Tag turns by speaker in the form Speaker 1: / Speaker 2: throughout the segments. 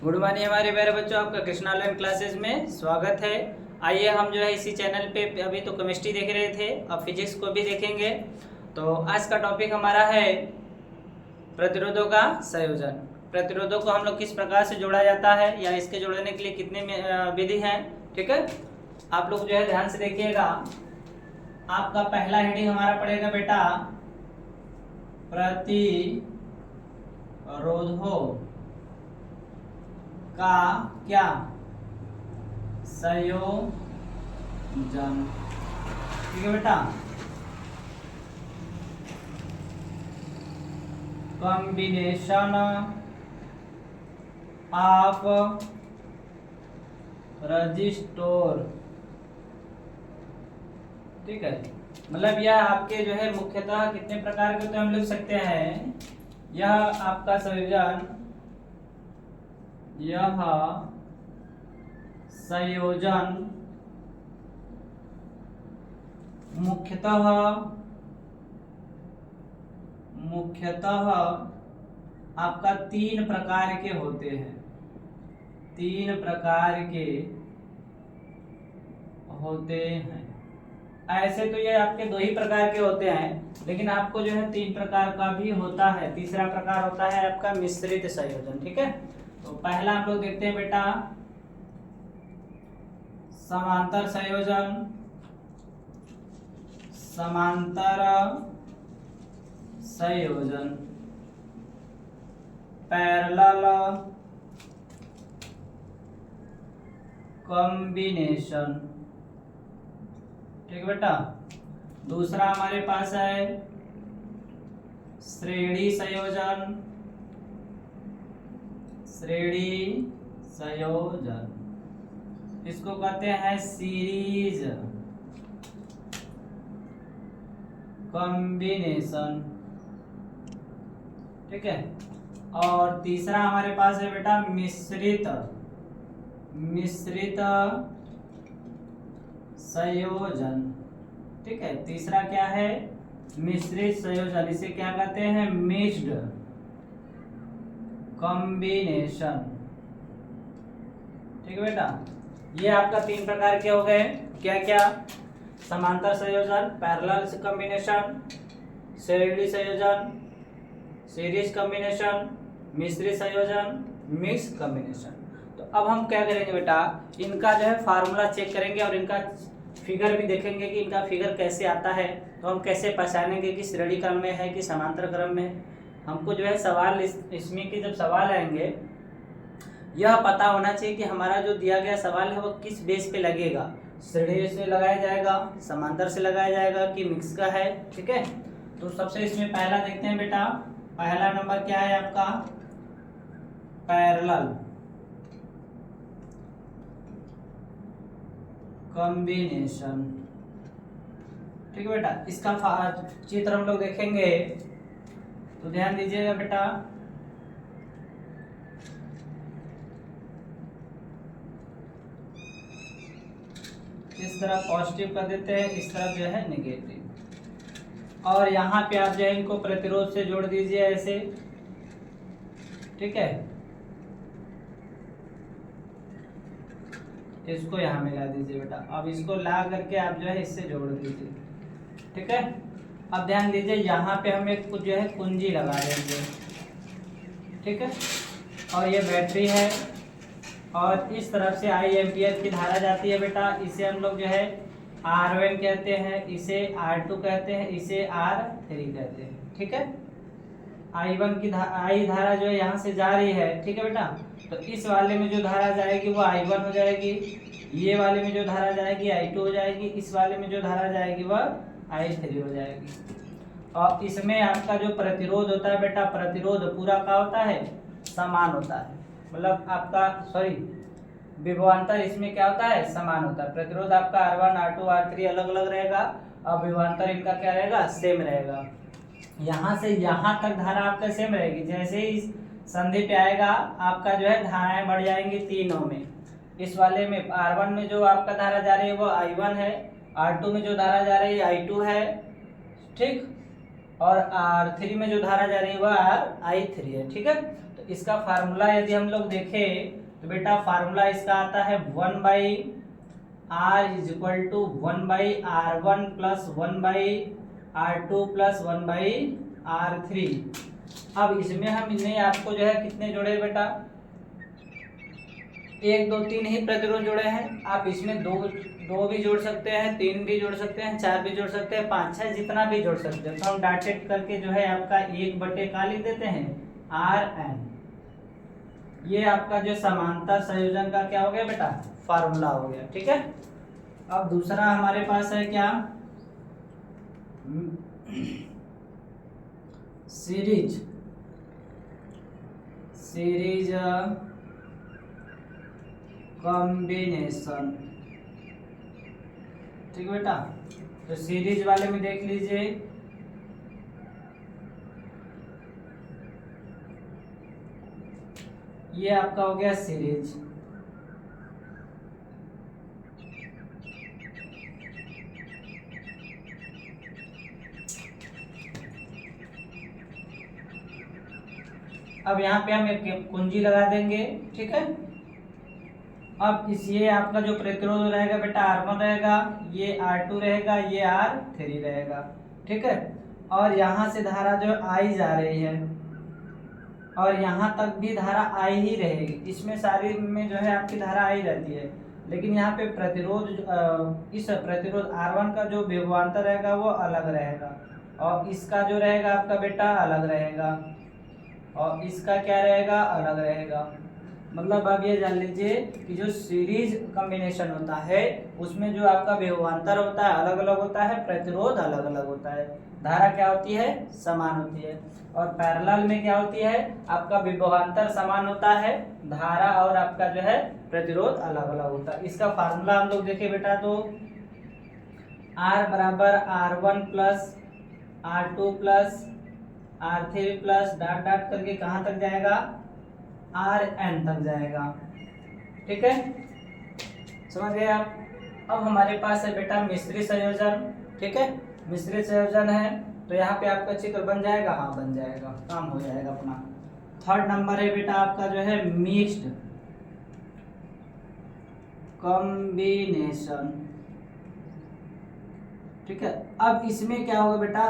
Speaker 1: Good morning हमारे प्यारे बच्चों, आपका कृष्णा ऑनलाइन क्लासेस में स्वागत है। आइए हम जो है इसी चैनल पे अभी तो केमिस्ट्री देख रहे थे, अब फिजिक्स को भी देखेंगे। तो आज का टॉपिक हमारा है प्रतिरोधों का संयोजन। प्रतिरोधों को हम लोग किस प्रकार से जोड़ा जाता है या इसके जोड़ने के लिए कितने विधि हैं, ठीक है। आप लोग जो है ध्यान से देखिएगा। आपका पहला हेडिंग हमारा पड़ेगा बेटा प्रतिरोधों का क्या संयोजन, ठीक है बेटा। कॉम्बिनेशन ऑफ रजिस्टोर, ठीक है। मतलब यह आपके जो है मुख्यतः कितने प्रकार के तो हम लिख सकते हैं। यह आपका संयोजन, यह संयोजन मुख्यतः आपका तीन प्रकार के होते हैं। तीन प्रकार के होते हैं। ऐसे तो ये आपके दो ही प्रकार के होते हैं, लेकिन आपको जो है तीन प्रकार का भी होता है। तीसरा प्रकार होता है आपका मिश्रित संयोजन, ठीक है। तो पहला हम लोग देखते हैं बेटा समांतर संयोजन। समांतर संयोजन, पैरेलल कॉम्बिनेशन, ठीक बेटा। दूसरा हमारे पास है श्रेणी संयोजन। श्रेणी संयोजन, इसको कहते हैं सीरीज कॉम्बिनेशन, ठीक है। और तीसरा हमारे पास है बेटा मिश्रित संयोजन, ठीक है। तीसरा क्या है? मिश्रित संयोजन। इसे क्या कहते हैं? मिक्स्ड कॉम्बिनेशन, ठीक है बेटा। ये आपका तीन प्रकार के हो गए। क्या क्या? समांतर संयोजन, पैरेलल कॉम्बिनेशन, श्रेणी संयोजन, सीरीज कॉम्बिनेशन, मिश्रित संयोजन, मिक्स कॉम्बिनेशन। तो अब हम क्या करेंगे बेटा, इनका जो है फार्मूला चेक करेंगे और इनका फिगर भी देखेंगे कि इनका फिगर कैसे आता है। तो हम कैसे पहचानेंगे कि श्रेणी क्रम में है कि समांतर क्रम में है। हमको जो है सवाल इसमें के जब सवाल आएंगे, यह पता होना चाहिए कि हमारा जो दिया गया सवाल है वो किस बेस पे लगेगा। श्रेणी से लगाया जाएगा, समांतर से लगाया जाएगा कि मिक्स का है, ठीक है। तो सबसे इसमें पहला देखते हैं बेटा। पहला नंबर क्या है आपका? पैरेलल कॉम्बिनेशन, ठीक है बेटा। इसका चित्र हम लोग देखेंगे तो ध्यान दीजिएगा बेटा। इस तरफ पॉजिटिव कर देते हैं, इस तरफ जो है नेगेटिव। और यहाँ पे आप जो है इनको प्रतिरोध से जोड़ दीजिए ऐसे, ठीक है। इसको यहाँ मिला दीजिए बेटा। अब इसको ला करके आप जो है इससे जोड़ दीजिए, ठीक है। अब ध्यान दीजिए, यहाँ पे हम एक जो है कुंजी लगा देंगे, ठीक है। और ये बैटरी है और इस तरफ से आई एम्पियर की धारा जाती है बेटा। इसे हम लोग जो है R1 कहते हैं, इसे R2 कहते हैं, इसे R3 कहते हैं, ठीक है। I1 की आई धारा जो है यहाँ से जा रही है, ठीक है बेटा। तो इस वाले में जो धारा जाएगी वो I1 हो जाएगी, ये वाले में जो धारा जाएगी I2 हो जाएगी, इस वाले में जो धारा जाएगी वह I3 हो जाएगी। और इसमें आपका जो प्रतिरोध होता है बेटा, प्रतिरोध पूरा का होता है समान होता है। मतलब आपका विभवांतर इसमें क्या होता है? समान होता है। प्रतिरोध आपका R1, R2, R3 अलग अलग रहेगा और विभवांतर इनका क्या रहेगा? सेम रहेगा। यहाँ से यहाँ तक धारा आपका सेम रहेगी। जैसे ही संधि पे आएगा आपका जो है धाराएं बढ़ जाएंगी तीनों में। इस वाले में R1 में जो आपका धारा जा रही है वो I1 है, R2 में जो धारा जा रही है I2 है, ठीक। और R3 में जो धारा जा रही है वह I3 है, ठीक है। तो इसका फार्मूला यदि हम लोग देखें तो बेटा फार्मूला इसका आता है 1/R is equal to 1/R1 plus 1/R2 plus 1/R3। अब इसमें हम इन्हें आपको जो है कितने जोड़े बेटा, 1 2 3 ही प्रतिरोध जोड़े हैं। आप इसमें दो भी जोड़ सकते हैं, 3 भी जोड़ सकते हैं, 4 भी जोड़ सकते हैं, 5 6 जितना भी जोड़ सकते हैं। तो हम डॉटेड करके जो है आपका 1/का लिख देते हैं Rn। ये आपका जो समांतर संयोजन का क्या हो गया बेटा, फार्मूला हो गया, ठीक है। अब दूसरा हमारे पास है क्या, सीरीज कॉम्बिनेशन, ठीक है बेटा। तो सीरीज वाले में देख लीजिए, ये आपका हो गया सीरीज। अब यहाँ पे हम एक कुंजी लगा देंगे, ठीक है। अब इस ये आपका जो प्रतिरोध रहेगा बेटा R1 रहेगा, ये R2 रहेगा, ये R3 रहेगा, ठीक है। और यहाँ से धारा जो I जा रही है और यहाँ तक भी धारा I ही रहेगी। इसमें सारी में जो है आपकी धारा I रहती है, लेकिन यहाँ पे प्रतिरोध इस प्रतिरोध R1 का जो विभवांतर रहेगा वो अलग रहेगा और इसका जो रहेगा आपका बेटा अलग रहेगा और इसका क्या रहेगा, अलग रहेगा। मतलब अब ये जान लीजिए कि जो सीरीज कॉम्बिनेशन होता है उसमें जो आपका विभवांतर होता है अलग अलग होता है, प्रतिरोध अलग अलग होता है, धारा क्या होती है, समान होती है। और पैरेलल में क्या होती है, आपका विभवांतर समान होता है, धारा और आपका जो है प्रतिरोध अलग अलग होता है। इसका फार्मूला हम लोग देखें बेटा तो R बराबर R1 plus R2 plus R3 plus dot dot करके कहाँ तक जाएगा, Rn तक जाएगा, ठीक है, समझ गए आप। अब हमारे पास है बेटा मिश्रित संयोजन, ठीक है। मिश्रित संयोजन है तो यहाँ पे आपका चित्र बन जाएगा, हाँ बन जाएगा, काम हो जाएगा अपना। थर्ड नंबर है बेटा आपका जो है मिक्स्ड कॉम्बिनेशन, ठीक है। अब इसमें क्या होगा बेटा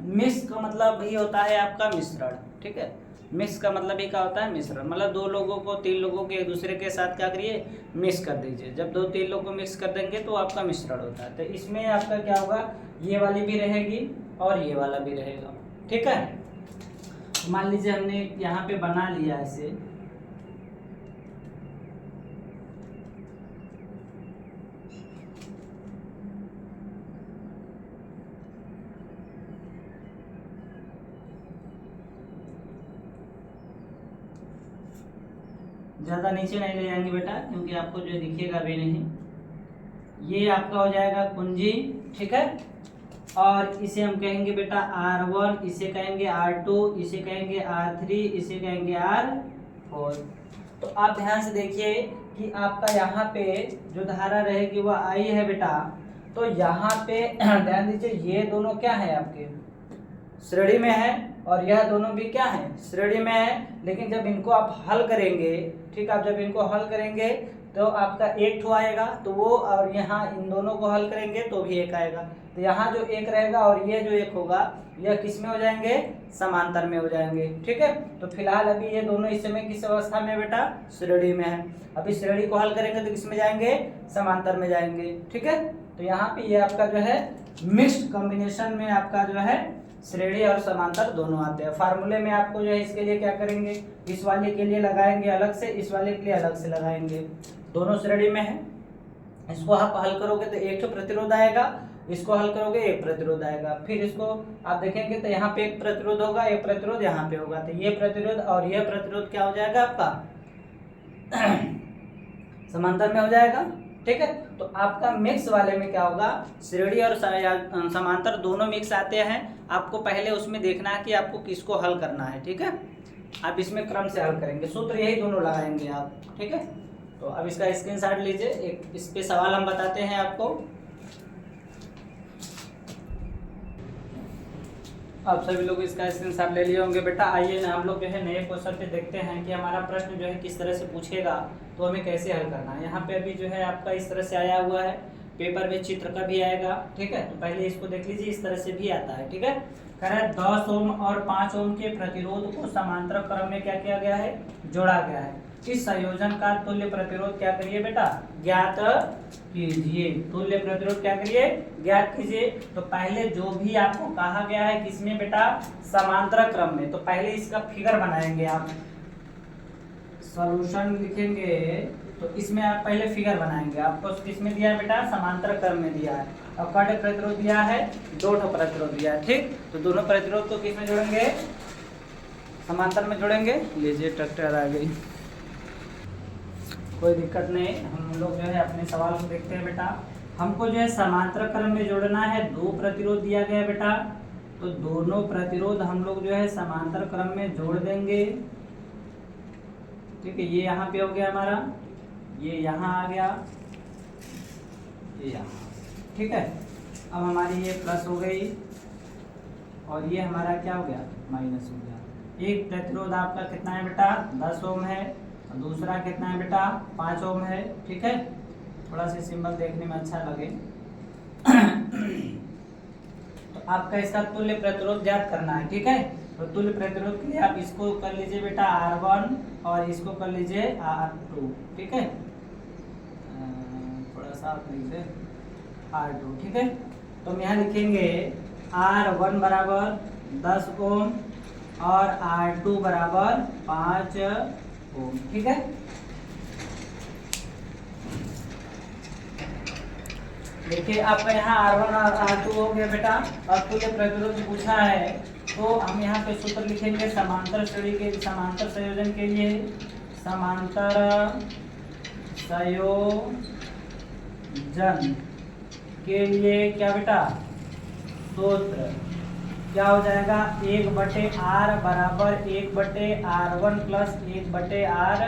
Speaker 1: मिक्स का मतलब ही होता है आपका मिश्रण, ठीक है। मिक्स का मतलब ही क्या होता है, मिश्रण। मतलब दो लोगों को, 3 लोगों के एक दूसरे के साथ क्या करिए, मिक्स कर दीजिए। जब 2-3 लोगों को मिक्स कर देंगे तो आपका मिश्रण होता है। तो इसमें आपका क्या होगा, ये वाली भी रहेगी और ये वाला भी रहेगा, ठीक है। मान लीजिए हमने यहाँ पे बना लिया ऐसे, ज़्यादा नीचे नहीं ले जाएंगे बेटा क्योंकि आपको जो दिखेगा भी नहीं। ये आपका हो जाएगा कुंजी, ठीक है। और इसे हम कहेंगे बेटा R1, इसे कहेंगे R2, इसे कहेंगे R3, इसे कहेंगे R4। तो आप ध्यान से देखिए कि आपका यहाँ पे जो धारा रहेगी वह I है बेटा। तो यहाँ पे ध्यान दीजिए, ये दोनों क्या है आपके श्रेणी में है और यह दोनों भी क्या है, श्रेणी में है। लेकिन जब इनको आप हल करेंगे, ठीक है, आप जब इनको हल करेंगे तो आपका एक ठो आएगा तो वो, और यहाँ इन दोनों को हल करेंगे तो भी एक आएगा। तो यहाँ जो एक रहेगा और ये जो एक होगा यह किस में हो जाएंगे, समांतर में हो जाएंगे, ठीक है। तो फिलहाल अभी ये दोनों इस समय किस अवस्था में बेटा, श्रेणी में है। अभी श्रेणी को हल करेंगे तो किस में जाएंगे, समांतर में जाएंगे, ठीक है। तो यहाँ पे ये आपका जो है मिक्स्ड कॉम्बिनेशन में आपका जो है श्रेणी और समांतर दोनों आते हैं। फार्मूले में आपको जो है इसके लिए क्या करेंगे, इस वाले के लिए लगाएंगे अलग से, इस वाले के लिए अलग से लगाएंगे। दोनों श्रेणी में है, इसको आप हल करोगे तो एक तो प्रतिरोध आएगा, इसको हल करोगे एक प्रतिरोध आएगा। फिर इसको आप देखेंगे तो यहाँ पे एक प्रतिरोध होगा, एक प्रतिरोध यहाँ पे होगा। तो ये प्रतिरोध और यह प्रतिरोध क्या हो जाएगा आपका समांतर में हो जाएगा, ठीक है। तो आपका मिक्स वाले में क्या होगा, श्रेणी और समांतर दोनों मिक्स आते हैं। आपको पहले उसमें देखना है कि आपको किसको हल करना है, ठीक है। आप इसमें क्रम से हल करेंगे, सूत्र यही दोनों लगाएंगे आप, ठीक है। तो अब इसका स्क्रीनशॉट लीजिए, एक इस पे सवाल हम बताते हैं आपको। आप सभी लोग इसका स्क्रीनशॉट ले लिए होंगे बेटा। आइए ना हम लोग जो है नए क्वेश्चन पे देखते हैं कि हमारा प्रश्न जो है किस तरह से पूछेगा, तो हमें कैसे हल करना है। यहाँ पे अभी जो है आपका इस तरह से आया हुआ है, पेपर में चित्र का भी आएगा, ठीक है। तो पहले इसको देख लीजिए, इस तरह से भी आता है, ठीक है। कह रहा है 10 ओम और 5 ओम के प्रतिरोध को समांतर क्रम में क्या किया गया है, जोड़ा गया है। इस संयोजन का तुल्य प्रतिरोध क्या करिए बेटा, ज्ञात कीजिए। तुल्य प्रतिरोध क्या करिए, ज्ञात कीजिए। तो पहले जो भी आपको कहा गया है किसमें बेटा, समांतर क्रम में, तो पहले इसका फिगर बनाएंगे आप, सॉल्यूशन लिखेंगे तो इसमें आप पहले फिगर बनाएंगे। आपको किसमें दिया है बेटा, समांतर क्रम में दिया है। और कट प्रतिरोध दिया है, 2 प्रतिरोध दिया है, ठीक। तो दोनों प्रतिरोध को किसमें जोड़ेंगे, समांतर में जोड़ेंगे। लीजिए ट्रैक्टर आ गई, कोई दिक्कत नहीं। हम लोग जो है अपने सवाल को देखते हैं बेटा। हमको जो है समांतर क्रम में जोड़ना है, 2 प्रतिरोध दिया गया है बेटा, तो दोनों प्रतिरोध हम लोग जो है समांतर क्रम में जोड़ देंगे, ठीक है। ये यहाँ पे हो गया हमारा, ये यहाँ आ गया, ये यहाँ, ठीक है। अब हमारी ये प्लस हो गई और ये हमारा क्या हो गया, माइनस हो गया। एक प्रतिरोध आपका कितना है बेटा, 10 ओम है, और दूसरा कितना है बेटा, 5 ओम है, ठीक है। थोड़ा सा सिंबल देखने में अच्छा लगे। तो आपका इसका तुल्य प्रतिरोध ज्ञात करना है, ठीक है। तो तुल्य प्रतिरोध के लिए आप इसको कर लीजिए बेटा R1 और इसको कर लीजिए R2, ठीक है। थोड़ा सा आप लिख दें R2, ठीक है। तो हम यहाँ लिखेंगे R1 बराबर 10 ओम और R2 बराबर 5 ओम, ठीक है। देखिए आपका यहाँ R1 और R2 हो गया बेटा। अब तुल्य प्रतिरोध पूछा है तो हम यहाँ पे सूत्र लिखेंगे समांतर श्रेणी के, समांतर संयोजन के लिए, समांतर संयोजन के लिए क्या बेटा, सूत्र क्या हो जाएगा, 1/R बराबर 1/R1 प्लस 1/R।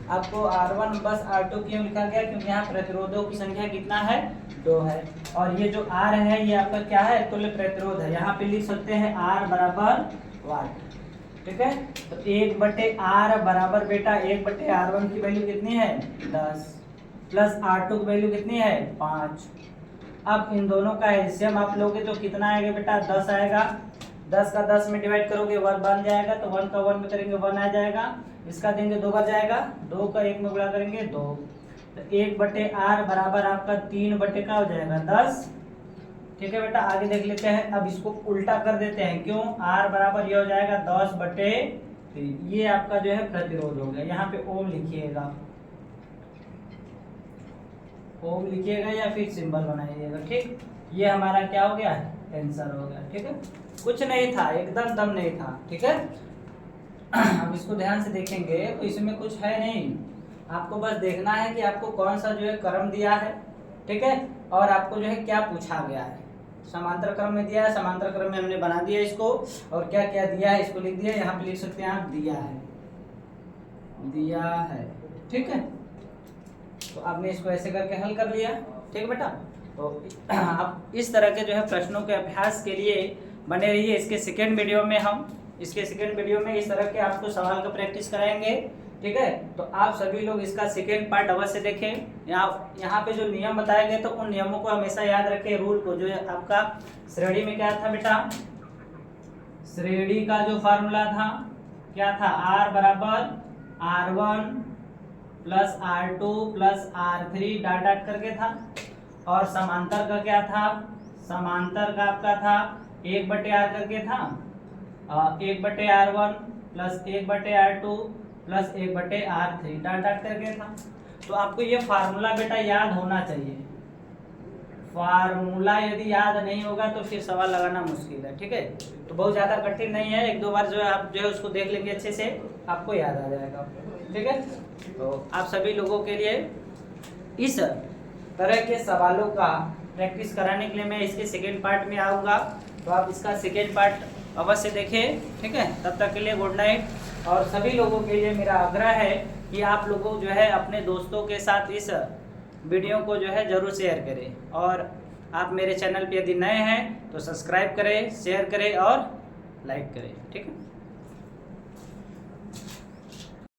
Speaker 1: आपको R1 बस R2 क्यों लिखा गया, क्योंकि यहाँ प्रतिरोधों की संख्या कितना है, 2 है। और ये जो R है ये आपका क्या है, तुल्य प्रतिरोध है। यहाँ पे लिख सकते हैं R बराबर वाट, ठीक है। तो 1/R बराबर बेटा 1/R1 की वैल्यू कितनी है, 10 प्लस R2 की वैल्यू कितनी है, 5। अब इन दोनों का एलसीएम आप लोगे तो कितना आएगा बेटा, 10 आएगा। 10 का 10 में डिवाइड करोगे 1 बन जाएगा, तो 1 का 1 में करेंगे 1 आ जाएगा। इसका देंगे 2 बार जाएगा, 2 का 1 में गुणा करेंगे 2। तो 1/R बराबर आपका 3 का हो जाएगा 10, ठीक है बेटा। आगे देख लेते हैं, अब इसको उल्टा कर देते हैं, क्यों, R बराबर ये हो जाएगा 10/3। ये आपका जो है प्रतिरोध हो गया। यहाँ पे ओम लिखिएगा, ओम लिखिएगा या फिर सिंबल बनाइएगा, ठीक। ये हमारा क्या हो गया, आंसर हो गया, ठीक है। कुछ नहीं था, एकदम दम नहीं था, ठीक है। अब इसको ध्यान से देखेंगे तो इसमें कुछ है नहीं, आपको बस देखना है कि आपको कौन सा जो है क्रम दिया है, ठीक है। और आपको जो है क्या पूछा गया है, समांतर क्रम में दिया है, समांतर क्रम में हमने बना दिया इसको, और क्या क्या दिया है इसको लिख दिया। यहाँ पे लिख सकते हैं आप, दिया है, दिया है, ठीक है। तो आपने इसको ऐसे करके हल कर लिया, ठीक है बेटा। तो आप इस तरह के जो है प्रश्नों के अभ्यास के लिए बने रहिए। इसके सेकेंड वीडियो में हम इस तरह के आपको सवाल का प्रैक्टिस कराएंगे, ठीक है। तो आप सभी लोग इसका सेकेंड पार्ट अवश्य देखें। यहाँ पे जो नियम बताए गए तो उन नियमों को हमेशा याद रखें। रूल को, जो आपका श्रेणी में क्या था बेटा, श्रेणी का जो फार्मूला था क्या था, R बराबर R1 plus R2 plus R3 dot dot करके था। और समांतर का क्या था, समांतर का आपका था 1/R करके था, 1/R1 plus 1/R2 plus 1/R3 dot dot करके था। तो आपको ये फार्मूला बेटा याद होना चाहिए। फार्मूला यदि याद नहीं होगा तो फिर सवाल लगाना मुश्किल है, ठीक है। तो बहुत ज़्यादा कठिन नहीं है, 1-2 बार जो है आप जो है उसको देख लेंगे अच्छे से, आपको याद आ जाएगा, ठीक है। तो आप सभी लोगों के लिए इस तरह के सवालों का प्रैक्टिस कराने के लिए मैं इसके सेकेंड पार्ट में आऊँगा। तो आप इसका सेकेंड पार्ट अवश्य देखें, ठीक है। तब तक के लिए गुड नाइट। और सभी लोगों के लिए मेरा आग्रह है कि आप लोगों जो है अपने दोस्तों के साथ इस वीडियो को जो है ज़रूर शेयर करें। और आप मेरे चैनल पे यदि नए हैं तो सब्सक्राइब करें, शेयर करें और लाइक करें। ठीक है।